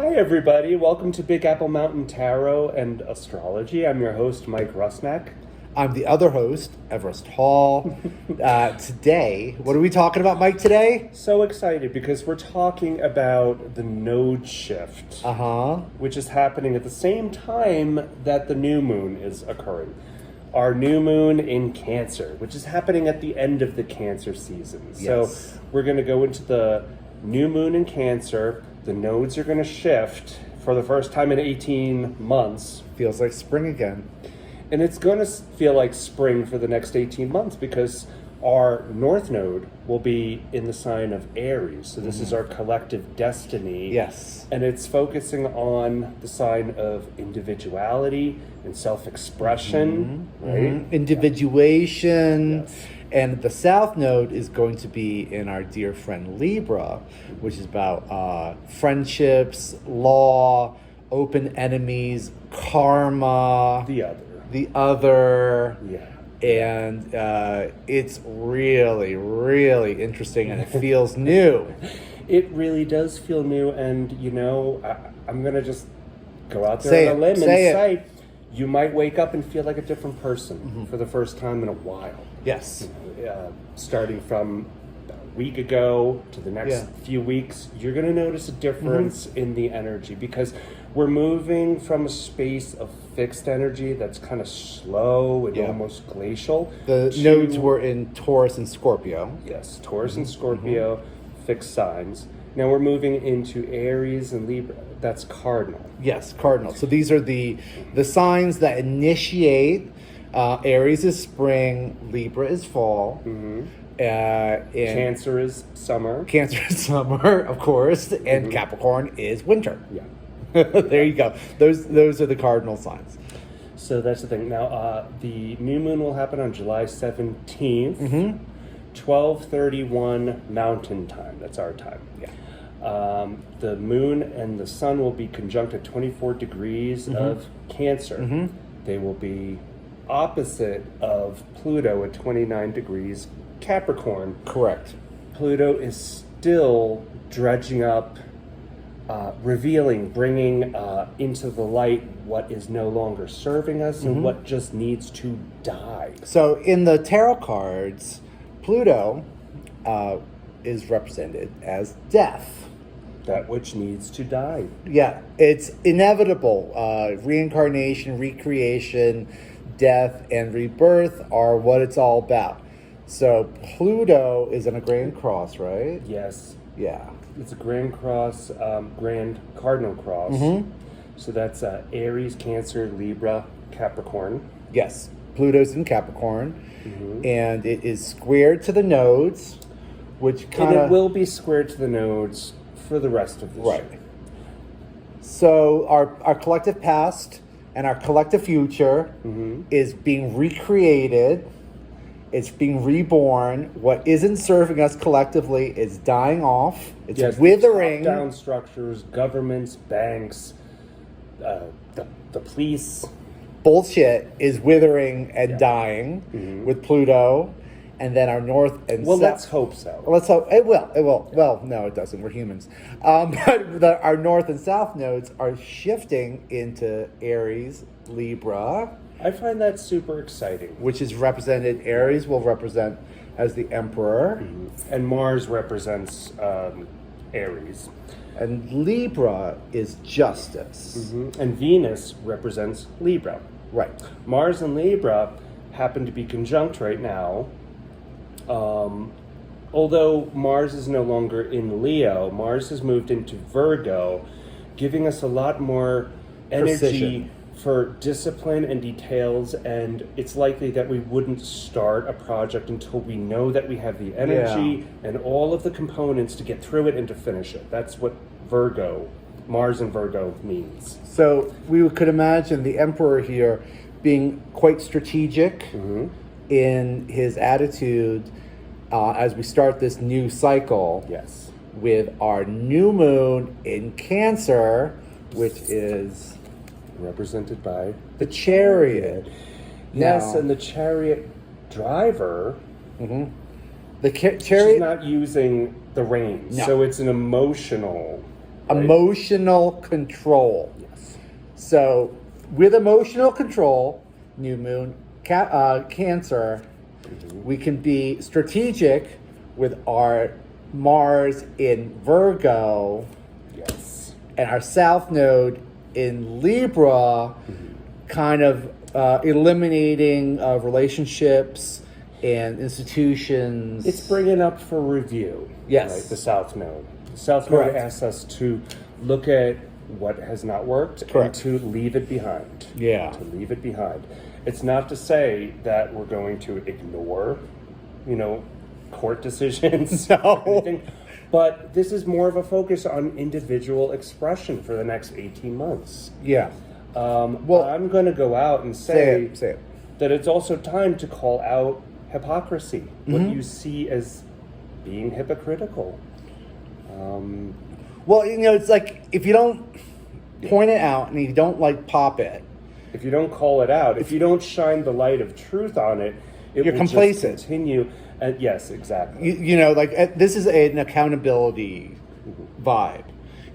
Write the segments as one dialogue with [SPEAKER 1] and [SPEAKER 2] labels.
[SPEAKER 1] Hi, everybody. Welcome to Big Apple Mountain Tarot and Astrology. I'm your host, Mike Rusnak.
[SPEAKER 2] I'm the other host, Everest Hall. Today, what are we talking about, Mike, today?
[SPEAKER 1] So excited because we're talking about the node shift, which is happening at the same time that the new moon is occurring. Our new moon in Cancer, which is happening at the end of the Cancer season.
[SPEAKER 2] Yes.
[SPEAKER 1] So we're going to go into the new moon in Cancer. The nodes are going to shift for the first time in 18 months.
[SPEAKER 2] Feels like spring again.
[SPEAKER 1] And it's going to feel like spring for the next 18 months because our north node will be in the sign of Aries. So this is our collective destiny.
[SPEAKER 2] Yes.
[SPEAKER 1] And it's focusing on the sign of individuality and self-expression, right?
[SPEAKER 2] Individuation.
[SPEAKER 1] Yes.
[SPEAKER 2] And the south node is going to be in our dear friend Libra, which is about friendships, law, open enemies, karma.
[SPEAKER 1] The other.
[SPEAKER 2] Yeah.
[SPEAKER 1] And
[SPEAKER 2] it's really, really interesting, and it feels new.
[SPEAKER 1] It really does feel new, and I'm gonna just go out there on a limb and say you might wake up and feel like a different person for the first time in a while.
[SPEAKER 2] Yes.
[SPEAKER 1] Starting from a week ago to the next few weeks, you're gonna notice a difference in the energy because we're moving from a space of fixed energy that's kind of slow and almost glacial.
[SPEAKER 2] The nodes were in Taurus and Scorpio.
[SPEAKER 1] Yes, Taurus and Scorpio, fixed signs. Now we're moving into Aries and Libra. That's cardinal.
[SPEAKER 2] Yes, cardinal. So these are the signs that initiate. Aries is spring, Libra is fall. And
[SPEAKER 1] Cancer is summer.
[SPEAKER 2] Cancer is summer, of course, and Capricorn is winter.
[SPEAKER 1] Yeah.
[SPEAKER 2] There you go. Those are the cardinal signs.
[SPEAKER 1] So that's the thing. Now, the new moon will happen on July 17th, 12:31 Mountain Time. That's our time.
[SPEAKER 2] Yeah.
[SPEAKER 1] The moon and the sun will be conjunct at 24 degrees of Cancer. They will be opposite of Pluto at 29 degrees Capricorn.
[SPEAKER 2] Correct.
[SPEAKER 1] Pluto is still dredging up, revealing, bringing into the light what is no longer serving us and what just needs to die.
[SPEAKER 2] So in the tarot cards, Pluto is represented as death.
[SPEAKER 1] That which needs to die.
[SPEAKER 2] Yeah, it's inevitable. Reincarnation, recreation, death, and rebirth are what it's all about. So Pluto is in a grand cross, right?
[SPEAKER 1] Yes.
[SPEAKER 2] Yeah.
[SPEAKER 1] It's a grand cross, grand cardinal cross. So that's Aries, Cancer, Libra, Capricorn.
[SPEAKER 2] Yes. Pluto's in Capricorn. And it is squared to the nodes, which kind of...
[SPEAKER 1] And it will be squared to the nodes for the rest of this year.
[SPEAKER 2] So our collective past and our collective future is being recreated. It's being reborn. What isn't serving us collectively is dying off. It's withering.
[SPEAKER 1] Top-down structures, governments, banks, the police.
[SPEAKER 2] Bullshit is withering and dying with Pluto. And then our north and south.
[SPEAKER 1] Let's hope so.
[SPEAKER 2] Let's hope it will. It will. Well, no, it doesn't. We're humans. But our north and south nodes are shifting into Aries, Libra.
[SPEAKER 1] I find that super exciting.
[SPEAKER 2] Which is represented. Aries will represent as the Emperor,
[SPEAKER 1] and Mars represents Aries,
[SPEAKER 2] and Libra is justice,
[SPEAKER 1] and Venus represents Libra.
[SPEAKER 2] Right.
[SPEAKER 1] Mars and Libra happen to be conjunct right now. Although Mars is no longer in Leo, Mars has moved into Virgo, giving us a lot more energy
[SPEAKER 2] Precision.
[SPEAKER 1] For discipline and details, and it's likely that we wouldn't start a project until we know that we have the energy and all of the components to get through it and to finish it. That's what Mars and Virgo means.
[SPEAKER 2] So we could imagine the Emperor here being quite strategic in his attitude as we start this new cycle.
[SPEAKER 1] Yes.
[SPEAKER 2] With our new moon in Cancer, which is
[SPEAKER 1] represented by
[SPEAKER 2] the Chariot.
[SPEAKER 1] Yes, and the Chariot driver,
[SPEAKER 2] the Chariot
[SPEAKER 1] she's not using the reins,
[SPEAKER 2] No.
[SPEAKER 1] so it's an emotional
[SPEAKER 2] Emotional control.
[SPEAKER 1] Yes.
[SPEAKER 2] So, with emotional control, new moon, Cancer, we can be strategic with our Mars in Virgo.
[SPEAKER 1] Yes.
[SPEAKER 2] And our South Node in Libra, kind of eliminating relationships and institutions.
[SPEAKER 1] It's bringing up for review.
[SPEAKER 2] Yes.
[SPEAKER 1] Right? The South Node. The South
[SPEAKER 2] Correct.
[SPEAKER 1] Node asks us to look at what has not worked
[SPEAKER 2] Correct.
[SPEAKER 1] and to leave it behind.
[SPEAKER 2] Yeah.
[SPEAKER 1] To leave it behind. It's not to say that we're going to ignore, court decisions.
[SPEAKER 2] No.
[SPEAKER 1] Or anything, but this is more of a focus on individual expression for the next 18 months.
[SPEAKER 2] Yeah.
[SPEAKER 1] Well, I'm going to go out and say
[SPEAKER 2] it.
[SPEAKER 1] that it's also time to call out hypocrisy, what you see as being hypocritical.
[SPEAKER 2] Well, it's like if you don't point it out and you don't pop it,
[SPEAKER 1] If you don't call it out, if you don't shine the light of truth on it, it
[SPEAKER 2] You're
[SPEAKER 1] will
[SPEAKER 2] complacent.
[SPEAKER 1] just continue. And yes, exactly.
[SPEAKER 2] this is an accountability vibe.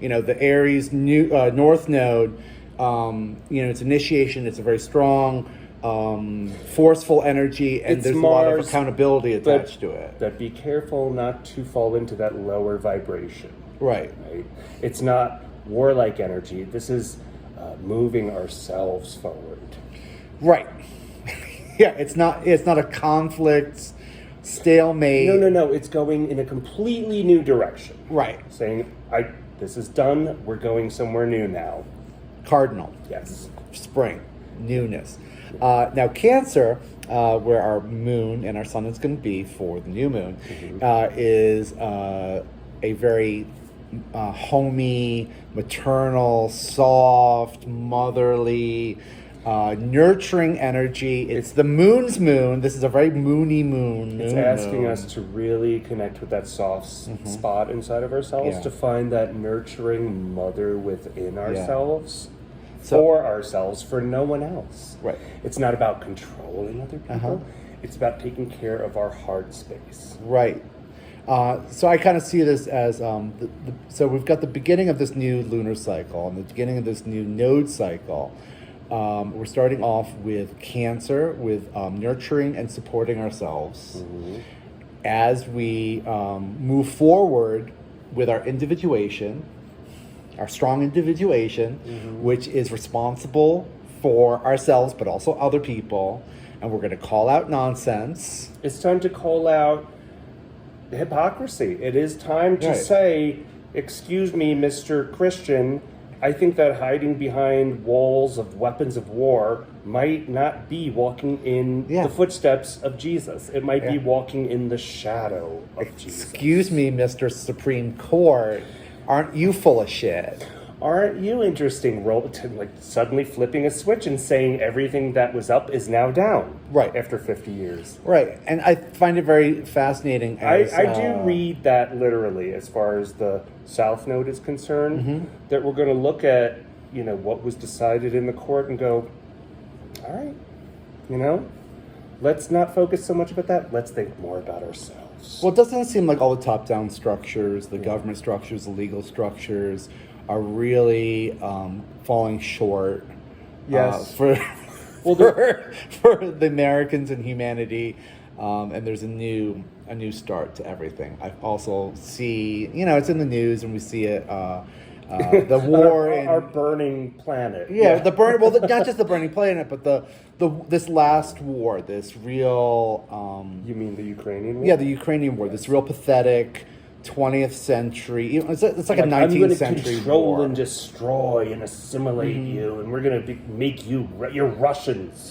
[SPEAKER 2] The Aries North Node, it's initiation. It's a very strong, forceful energy, and
[SPEAKER 1] It's
[SPEAKER 2] there's a lot of
[SPEAKER 1] Mars,
[SPEAKER 2] accountability attached to it.
[SPEAKER 1] But be careful not to fall into that lower vibration.
[SPEAKER 2] Right.
[SPEAKER 1] Right? It's not warlike energy. This is moving ourselves forward.
[SPEAKER 2] Right. Yeah, it's not a conflict, stalemate.
[SPEAKER 1] No. It's going in a completely new direction.
[SPEAKER 2] Right.
[SPEAKER 1] Saying, this is done. We're going somewhere new now.
[SPEAKER 2] Cardinal.
[SPEAKER 1] Yes.
[SPEAKER 2] Spring. Newness. Now, Cancer, where our moon and our sun is going to be for the new moon, is a very homey, maternal, soft, motherly, nurturing energy. It's the moon's moon. This is a very moony moon.
[SPEAKER 1] It's asking us to really connect with that soft spot inside of ourselves, to find that nurturing mother within ourselves, for ourselves, for no one else.
[SPEAKER 2] Right.
[SPEAKER 1] It's not about controlling other people. It's about taking care of our heart space.
[SPEAKER 2] Right. So I kind of see this as so we've got the beginning of this new lunar cycle and the beginning of this new node cycle. We're starting off with Cancer, with nurturing and supporting ourselves as we move forward with our individuation, our strong individuation, which is responsible for ourselves but also other people, and we're going to call out nonsense.
[SPEAKER 1] It's time to call out hypocrisy. It is time to say, excuse me, Mr. Christian, I think that hiding behind walls of weapons of war might not be walking in the footsteps of Jesus. It might be walking in the shadow of Jesus.
[SPEAKER 2] Excuse me, Mr. Supreme Court, aren't you full of shit?
[SPEAKER 1] Aren't you interesting, suddenly flipping a switch and saying everything that was up is now down?
[SPEAKER 2] Right.
[SPEAKER 1] After 50 years.
[SPEAKER 2] Right. And I find it very fascinating.
[SPEAKER 1] I do read that literally as far as the South Node is concerned, that we're going to look at, what was decided in the court and go, all right, let's not focus so much about that. Let's think more about ourselves.
[SPEAKER 2] Well, doesn't it seem like all the top-down structures, the government structures, the legal structures, are really falling short for the Americans and humanity, and there's a new start to everything. I also see, it's in the news, and we see it. The war
[SPEAKER 1] our burning planet.
[SPEAKER 2] The burn. Well, not just the burning planet, but this last war, this real.
[SPEAKER 1] You mean the Ukrainian war?
[SPEAKER 2] Yeah, the Ukrainian war. This real pathetic 20th century. It's like a 19th century
[SPEAKER 1] control
[SPEAKER 2] war.
[SPEAKER 1] and destroy and assimilate you, and we're going to make you're Russians.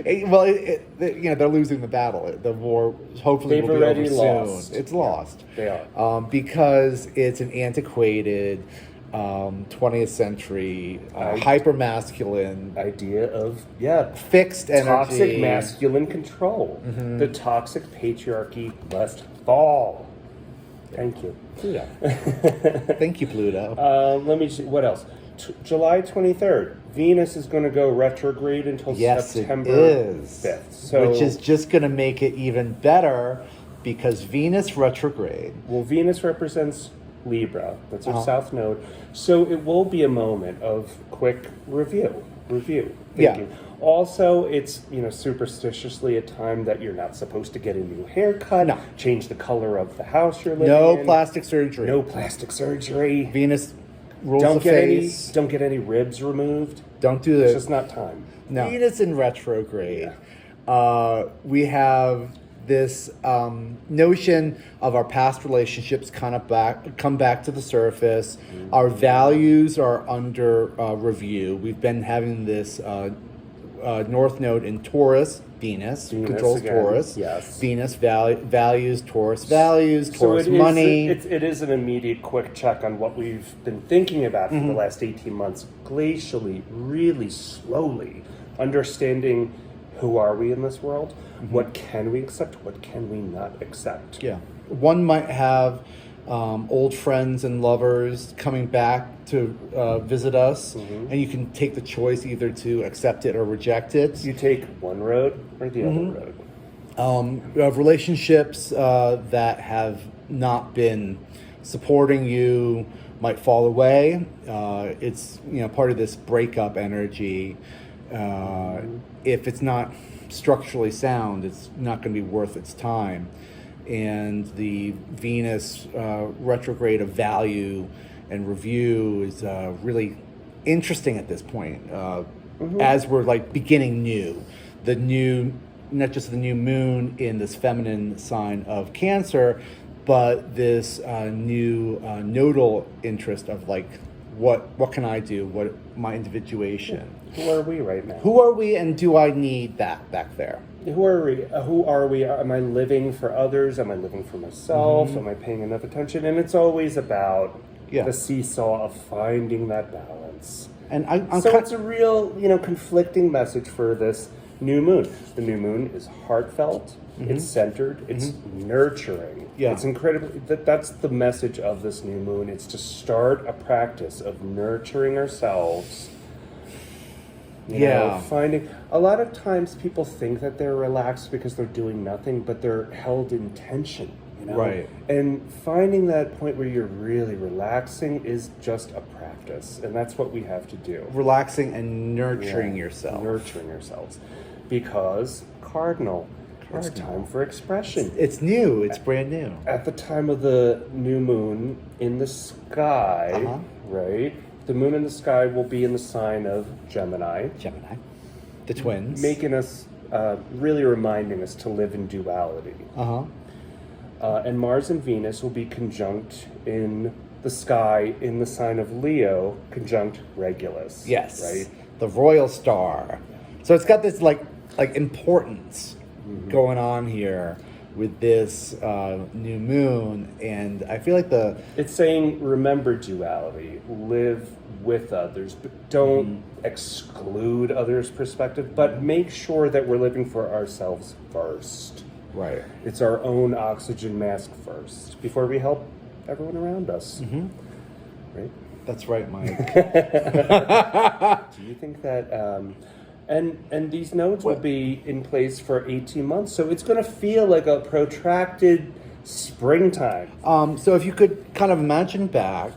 [SPEAKER 2] Well, they're losing the battle. The war hopefully will be over soon. It's lost.
[SPEAKER 1] They are.
[SPEAKER 2] Because it's an antiquated 20th century hyper-masculine
[SPEAKER 1] idea of
[SPEAKER 2] fixed energy,
[SPEAKER 1] toxic masculine control. The toxic patriarchy must fall. Thank you,
[SPEAKER 2] Pluto. Thank you, Pluto.
[SPEAKER 1] Let me see what else. July 23rd, Venus is going to go retrograde until September 5th. So,
[SPEAKER 2] which is just going to make it even better, because Venus retrograde.
[SPEAKER 1] Well, Venus represents Libra. That's our south node. So it will be a moment of quick review, thinking. Also, it's, superstitiously a time that you're not supposed to get a new haircut, change the color of the house you're living in.
[SPEAKER 2] No plastic surgery.
[SPEAKER 1] No plastic surgery.
[SPEAKER 2] Venus rules the face.
[SPEAKER 1] Don't get any ribs removed.
[SPEAKER 2] Don't do this.
[SPEAKER 1] It's just not time.
[SPEAKER 2] No. Venus in retrograde. We have this notion of our past relationships come back to the surface. Mm-hmm. Our values are under review. We've been having this North Node in Taurus. Venus controls again. Taurus.
[SPEAKER 1] Yes.
[SPEAKER 2] Venus values Taurus values, Taurus money.
[SPEAKER 1] It is an immediate quick check on what we've been thinking about for the last 18 months, glacially, really slowly, understanding who are we in this world, what can we accept, what can we not accept.
[SPEAKER 2] Yeah. One might have old friends and lovers coming back to visit us, and you can take the choice either to accept it or reject it.
[SPEAKER 1] You take one road or the other road.
[SPEAKER 2] Relationships that have not been supporting you might fall away. It's part of this breakup energy. If it's not structurally sound, it's not going to be worth its time. And the Venus retrograde of value and review is really interesting at this point, as we're like beginning not just the new moon in this feminine sign of Cancer, but this new nodal interest of like, what can I do? What my individuation?
[SPEAKER 1] Who are we right now?
[SPEAKER 2] Who are we, and do I need that back there?
[SPEAKER 1] Who are we? Who are we? Am I living for others? Am I living for myself? Am I paying enough attention? And it's always about the seesaw of finding that balance.
[SPEAKER 2] And
[SPEAKER 1] it's a real, conflicting message for this new moon. The new moon is heartfelt. It's centered. It's nurturing.
[SPEAKER 2] Yeah.
[SPEAKER 1] It's incredibly. That's the message of this new moon. It's to start a practice of nurturing ourselves. Finding a lot of times people think that they're relaxed because they're doing nothing, but they're held in tension.
[SPEAKER 2] Right.
[SPEAKER 1] And finding that point where you're really relaxing is just a practice, and that's what we have to do.
[SPEAKER 2] Relaxing and nurturing yourself.
[SPEAKER 1] Nurturing yourselves, because cardinal. It's time for expression.
[SPEAKER 2] It's new. It's brand new.
[SPEAKER 1] At the time of the new moon in the sky, right? The moon in the sky will be in the sign of Gemini.
[SPEAKER 2] The twins.
[SPEAKER 1] Making us, really reminding us to live in duality. And Mars and Venus will be conjunct in the sky in the sign of Leo, conjunct Regulus.
[SPEAKER 2] Yes.
[SPEAKER 1] Right?
[SPEAKER 2] The royal star. So it's got this like importance going on here with this new moon, and I feel like
[SPEAKER 1] it's saying remember duality, live with others, but don't exclude others' perspective, but make sure that we're living for ourselves first.
[SPEAKER 2] Right.
[SPEAKER 1] It's our own oxygen mask first before we help everyone around us. Right?
[SPEAKER 2] That's right, Mike.
[SPEAKER 1] Do you think that and these nodes will be in place for 18 months, so it's going to feel like a protracted springtime.
[SPEAKER 2] So if you could kind of imagine back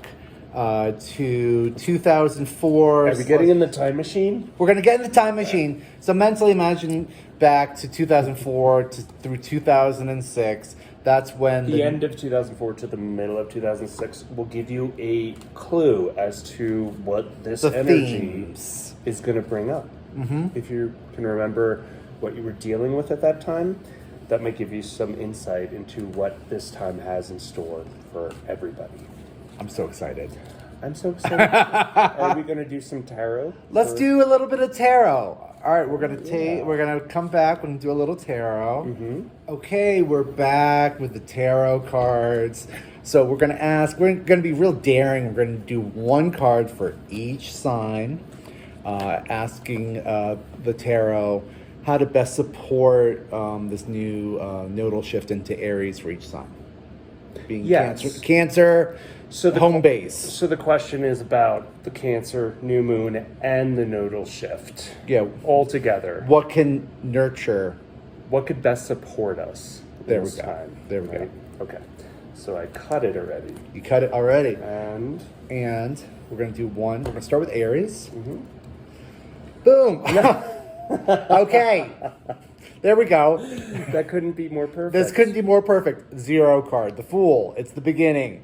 [SPEAKER 2] to 2004.
[SPEAKER 1] Are we getting in the time machine?
[SPEAKER 2] We're going to get in the time machine. So mentally imagine back to 2004 through 2006. That's when
[SPEAKER 1] the end of 2004 to the middle of 2006 will give you a clue as to what this energy is going to bring up. If you can remember what you were dealing with at that time, that might give you some insight into what this time has in store for everybody.
[SPEAKER 2] I'm so excited.
[SPEAKER 1] I'm so excited. Are we going to do some tarot?
[SPEAKER 2] Let's do a little bit of tarot. All right, we're gonna come back. We're gonna do a little tarot. Okay, we're back with the tarot cards. So we're gonna be real daring. We're gonna do one card for each sign, asking the tarot how to best support this new nodal shift into Aries for each sign. Being Cancer.
[SPEAKER 1] So the
[SPEAKER 2] home base.
[SPEAKER 1] So the question is about the Cancer new moon and the nodal shift.
[SPEAKER 2] Yeah,
[SPEAKER 1] all together.
[SPEAKER 2] What can nurture?
[SPEAKER 1] What could best support us?
[SPEAKER 2] There we go.
[SPEAKER 1] Okay. So I cut it already.
[SPEAKER 2] You cut it already.
[SPEAKER 1] And
[SPEAKER 2] we're going to do one. We're going to start with Aries.
[SPEAKER 1] Mm-hmm.
[SPEAKER 2] Boom. Okay. There we go.
[SPEAKER 1] That couldn't be more perfect.
[SPEAKER 2] This couldn't be more perfect. 0 card. The Fool. It's the beginning.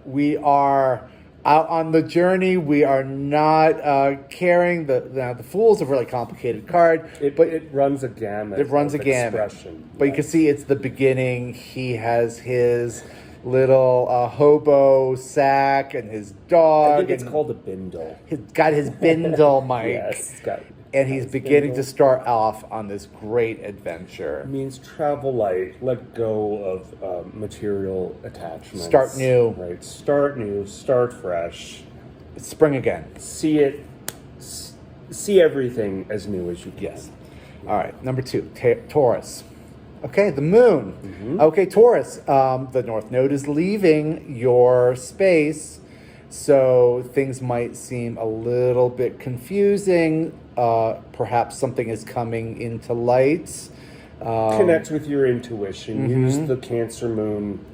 [SPEAKER 2] We are out on the journey. We are not carrying the Fool's a really complicated card.
[SPEAKER 1] But it runs a gamut.
[SPEAKER 2] It runs a gamut.
[SPEAKER 1] Expression.
[SPEAKER 2] But you can see it's the beginning. He has his little hobo sack and his dog.
[SPEAKER 1] I think it's
[SPEAKER 2] and
[SPEAKER 1] called a bindle.
[SPEAKER 2] He's got his bindle, Mike.
[SPEAKER 1] Yes, it's got.
[SPEAKER 2] And he's beginning to start off on this great adventure.
[SPEAKER 1] It means travel light, let go of material attachments.
[SPEAKER 2] Start new.
[SPEAKER 1] Right. Start new. Start fresh.
[SPEAKER 2] It's spring again.
[SPEAKER 1] See everything as new as you can.
[SPEAKER 2] Yes. All right. Number 2, Taurus. Okay, the Moon. Mm-hmm. Okay, Taurus. The North Node is leaving your space, so things might seem a little bit confusing. Perhaps something is coming into light.
[SPEAKER 1] Connect with your intuition.
[SPEAKER 2] Mm-hmm.
[SPEAKER 1] Use the Cancer Moon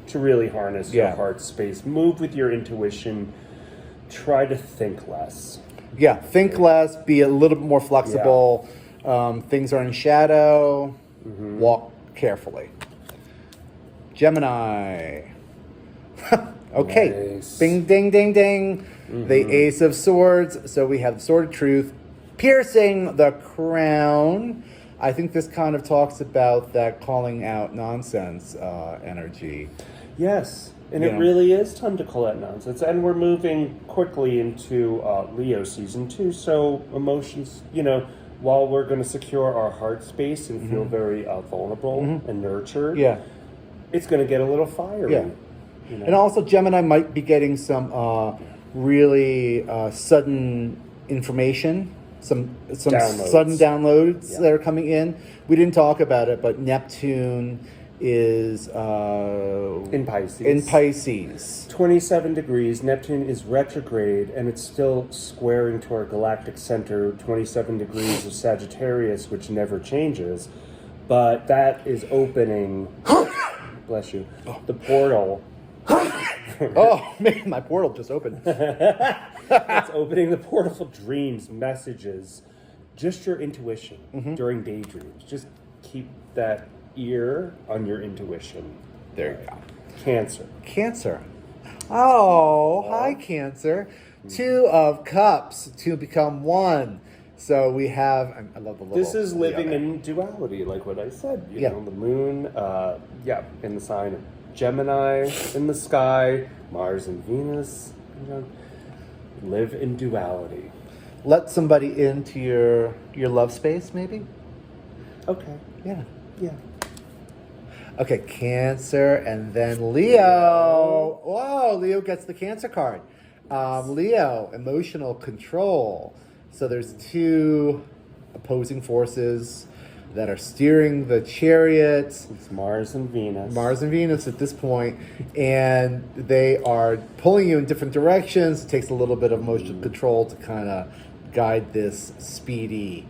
[SPEAKER 1] to really harness your heart space. Move with your intuition. Try to think less.
[SPEAKER 2] Yeah, think less. Be a little bit more flexible. Yeah. Things are in shadow. Mm-hmm. Walk carefully. Gemini. Okay.
[SPEAKER 1] Nice.
[SPEAKER 2] Bing, ding, ding, ding. Mm-hmm. The Ace of Swords. So we have the Sword of Truth piercing the crown. I think this kind of talks about that calling out nonsense energy.
[SPEAKER 1] Yes. And it really is time to call out nonsense. And we're moving quickly into Leo season 2. So emotions, while we're going to secure our heart space and feel very vulnerable and nurtured, it's going to get a little fiery.
[SPEAKER 2] Yeah. And also Gemini might be getting some really sudden information, some sudden downloads that are coming in. We didn't talk about it, but Neptune is
[SPEAKER 1] in Pisces.
[SPEAKER 2] 27
[SPEAKER 1] degrees. Neptune is retrograde, and it's still squaring to our galactic center, 27 degrees of Sagittarius, which never changes. But that is opening, bless you, the portal.
[SPEAKER 2] Oh, man, my portal just opened.
[SPEAKER 1] It's opening the portal for dreams, messages, just your intuition during daydreams. Just keep that ear on your intuition.
[SPEAKER 2] There you go. Cancer. Oh, hi, Cancer. 2 of Cups to become 1. So we have, I love the little.
[SPEAKER 1] This is living in duality, like what I said. You know, the moon, in the sign of Gemini, in the sky, Mars and Venus. Live in duality.
[SPEAKER 2] Let somebody into your love space, maybe?
[SPEAKER 1] Okay.
[SPEAKER 2] Yeah.
[SPEAKER 1] Yeah.
[SPEAKER 2] Okay, Cancer, and then Leo. Whoa, Leo gets the Cancer card. Leo, emotional control. So there's 2 opposing forces that are steering the chariot.
[SPEAKER 1] It's Mars and Venus.
[SPEAKER 2] Mars and Venus at this point, and they are pulling you in different directions. It takes a little bit of emotional control to kind of guide this speedy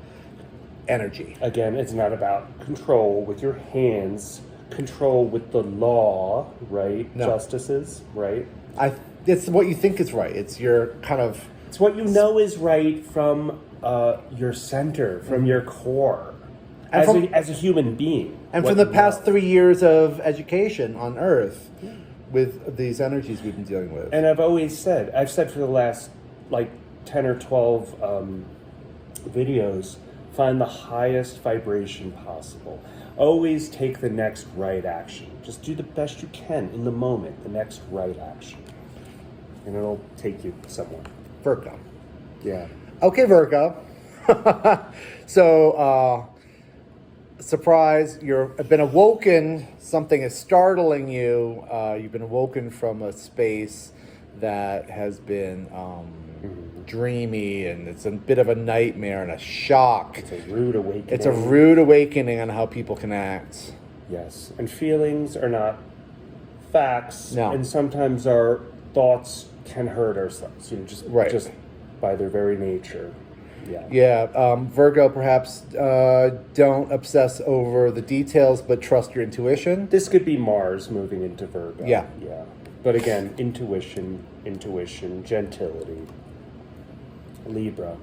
[SPEAKER 2] energy.
[SPEAKER 1] Again, it's not about control with your hands, control with the law, right?
[SPEAKER 2] No.
[SPEAKER 1] Justices, right?
[SPEAKER 2] It's what you think is right. It's your kind of...
[SPEAKER 1] It's what you know is right from your center, from your core. As a human being.
[SPEAKER 2] And from the past 3 years of education on Earth with these energies we've been dealing with.
[SPEAKER 1] And I've said for the last 10 or 12 videos, find the highest vibration possible. Always take the next right action. Just do the best you can in the moment, the next right action. And it'll take you somewhere.
[SPEAKER 2] Virgo.
[SPEAKER 1] Yeah.
[SPEAKER 2] Okay, Virgo. So, surprise, you've been awoken. Something is startling you. You've been awoken from a space that has been dreamy, and it's a bit of a nightmare and a shock.
[SPEAKER 1] It's a rude awakening.
[SPEAKER 2] It's a rude awakening on how people can act.
[SPEAKER 1] Yes. And feelings are not facts.
[SPEAKER 2] No.
[SPEAKER 1] And sometimes our thoughts can hurt ourselves, just by their very nature. Yeah.
[SPEAKER 2] Virgo, perhaps don't obsess over the details, but trust your intuition.
[SPEAKER 1] This could be Mars moving into Virgo.
[SPEAKER 2] Yeah.
[SPEAKER 1] Yeah. But again, intuition, gentility. Libra.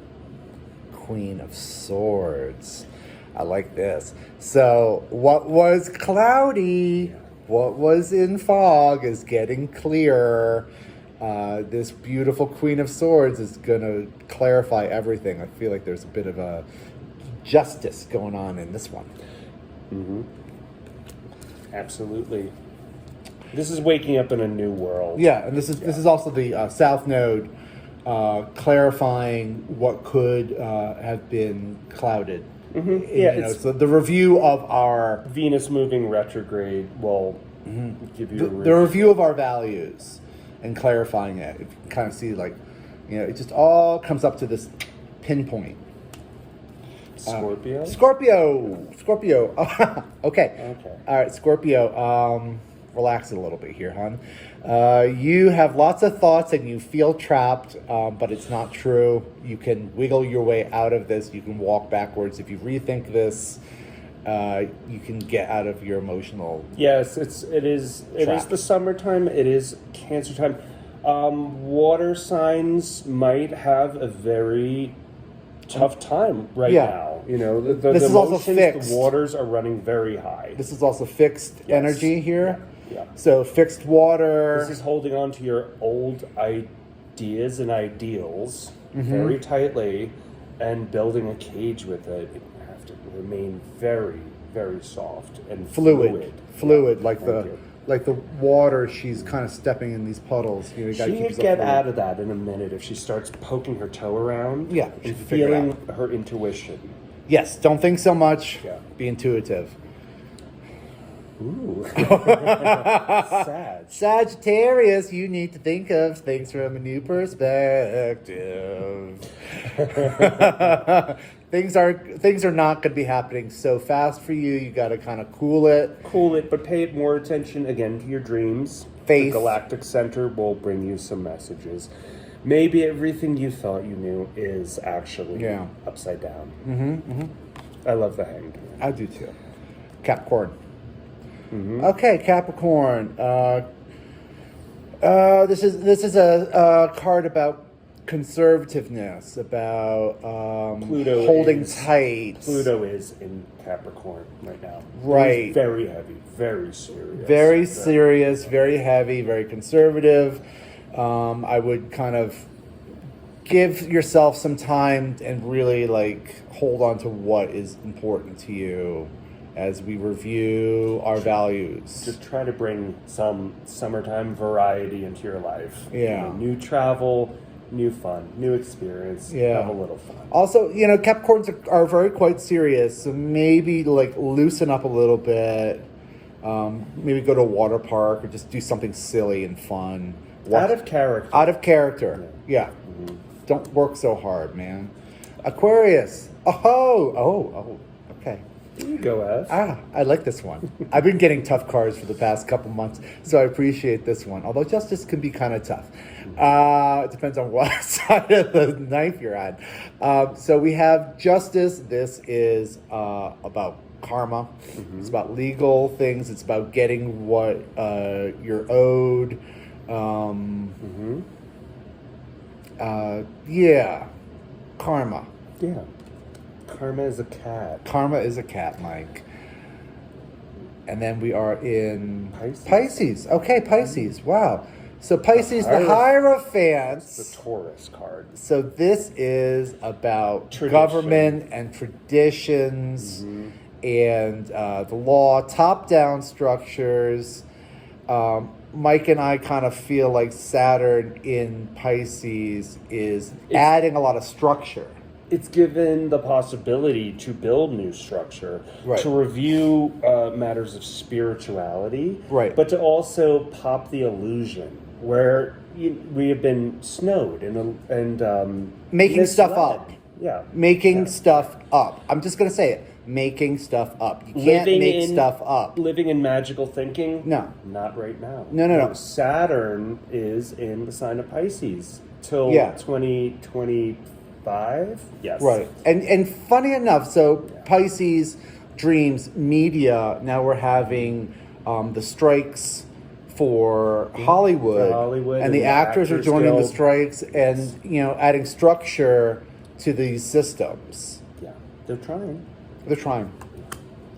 [SPEAKER 2] Queen of Swords. I like this. So, what was cloudy, what was in fog is getting clearer. This beautiful Queen of Swords is going to clarify everything. I feel like there's a bit of a justice going on in this one.
[SPEAKER 1] Mm-hmm. Absolutely. This is waking up in a new world.
[SPEAKER 2] Yeah, and this is also the South Node clarifying what could have been clouded.
[SPEAKER 1] Mm-hmm. Yeah,
[SPEAKER 2] so the review of our
[SPEAKER 1] Venus moving retrograde will give you
[SPEAKER 2] the review of our values and clarifying it. You can kind of see, like, it just all comes up to this pinpoint.
[SPEAKER 1] Scorpio.
[SPEAKER 2] Scorpio. Okay. All right, Scorpio. Relax it a little bit here, hon. You have lots of thoughts and you feel trapped, but it's not true. You can wiggle your way out of this. You can walk backwards. If you rethink this, you can get out of your emotional.
[SPEAKER 1] Yes, it is the summertime. It is Cancer time. Water signs might have a very tough time right now.
[SPEAKER 2] This is also fixed.
[SPEAKER 1] The waters are running very high.
[SPEAKER 2] This is also fixed energy here.
[SPEAKER 1] Yeah.
[SPEAKER 2] So fixed water.
[SPEAKER 1] This is holding on to your old ideas and ideals very tightly and building a cage with it. You have to remain very, very soft and fluid.
[SPEAKER 2] Like the water, she's kind of stepping in these puddles. You gotta
[SPEAKER 1] she could get out of that in a minute if she starts poking her toe around and feeling her intuition.
[SPEAKER 2] Yes, don't think so much.
[SPEAKER 1] Yeah.
[SPEAKER 2] Be intuitive.
[SPEAKER 1] Ooh.
[SPEAKER 2] Sagittarius, you need to think of things from a new perspective. Things are not going to be happening so fast for you. You got to kind of cool it,
[SPEAKER 1] but pay more attention again to your dreams.
[SPEAKER 2] Faith.
[SPEAKER 1] The Galactic Center will bring you some messages. Maybe everything you thought you knew is actually upside down. I love the Hanged Man.
[SPEAKER 2] I do too. Capricorn. Okay, Capricorn. This is a card about conservativeness, about holding tight.
[SPEAKER 1] Pluto is in Capricorn right now.
[SPEAKER 2] Right.
[SPEAKER 1] He's very heavy, very serious.
[SPEAKER 2] Very serious, very heavy, very conservative. I would kind of give yourself some time and really hold on to what is important to you as we review our values.
[SPEAKER 1] Just try to bring some summertime variety into your life.
[SPEAKER 2] Yeah.
[SPEAKER 1] New travel, new fun, new experience.
[SPEAKER 2] Yeah.
[SPEAKER 1] Have a little fun.
[SPEAKER 2] Also, Capricorns are very quite serious, so maybe loosen up a little bit. Maybe go to a water park or just do something silly and fun.
[SPEAKER 1] Out of character.
[SPEAKER 2] Out of character. Yeah. Don't work so hard, man. Aquarius. Oh, okay.
[SPEAKER 1] There you go, F.
[SPEAKER 2] I like this one. I've been getting tough cards for the past couple months, so I appreciate this one. Although justice can be kind of tough. It depends on what side of the knife you're on. So we have justice. This is about karma. It's about legal things. It's about getting what you're owed. Karma.
[SPEAKER 1] Yeah. Karma is a cat.
[SPEAKER 2] Karma is a cat, Mike. And then we are in
[SPEAKER 1] Pisces.
[SPEAKER 2] Okay, Pisces. Wow. So Pisces, the Hierophant.
[SPEAKER 1] It's the Taurus card.
[SPEAKER 2] So this is about
[SPEAKER 1] Tradition.
[SPEAKER 2] Government and traditions and the law, top-down structures. Mike and I kind of feel like Saturn in Pisces is adding a lot of structure.
[SPEAKER 1] It's given the possibility to build new structure, to review matters of spirituality, but to also pop the illusion where we have been snowed and
[SPEAKER 2] making stuff up.
[SPEAKER 1] Yeah.
[SPEAKER 2] Making stuff up. I'm just going to say it. Making stuff up. You can't make stuff up.
[SPEAKER 1] Living in magical thinking?
[SPEAKER 2] No.
[SPEAKER 1] Not right now.
[SPEAKER 2] No.
[SPEAKER 1] Saturn is in the sign of Pisces till 2025. 5. Yes.
[SPEAKER 2] Right. And funny enough, so Pisces, dreams, media, now we're having the strikes for Hollywood. And the actors are joining the strikes and, adding structure to these systems.
[SPEAKER 1] Yeah. They're trying.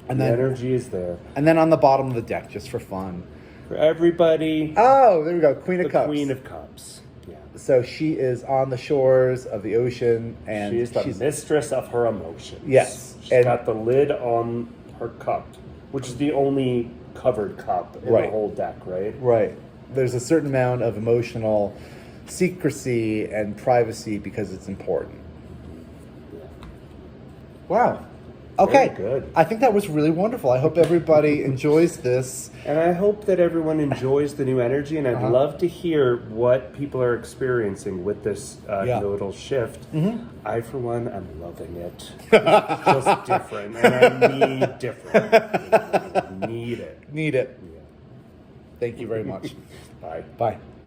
[SPEAKER 2] And
[SPEAKER 1] the
[SPEAKER 2] then
[SPEAKER 1] energy is there.
[SPEAKER 2] And then on the bottom of the deck, just for fun.
[SPEAKER 1] For everybody.
[SPEAKER 2] Oh, there we go. Queen of Cups.
[SPEAKER 1] Queen of Cups. Yeah.
[SPEAKER 2] So she is on the shores of the ocean, and
[SPEAKER 1] she's the mistress of her emotions.
[SPEAKER 2] Yes.
[SPEAKER 1] She's got the lid on her cup, which is the only covered cup in the whole deck, right?
[SPEAKER 2] Right. There's a certain amount of emotional secrecy and privacy because it's important.
[SPEAKER 1] Yeah.
[SPEAKER 2] Wow. Okay.
[SPEAKER 1] Very good.
[SPEAKER 2] I think that was really wonderful. I hope everybody enjoys this.
[SPEAKER 1] And I hope that everyone enjoys the new energy. And I'd love to hear what people are experiencing with this nodal shift. I, for one, am loving it. It's just different. And I need different. Need it.
[SPEAKER 2] Need it.
[SPEAKER 1] Yeah.
[SPEAKER 2] Thank you very much.
[SPEAKER 1] Bye.
[SPEAKER 2] Bye.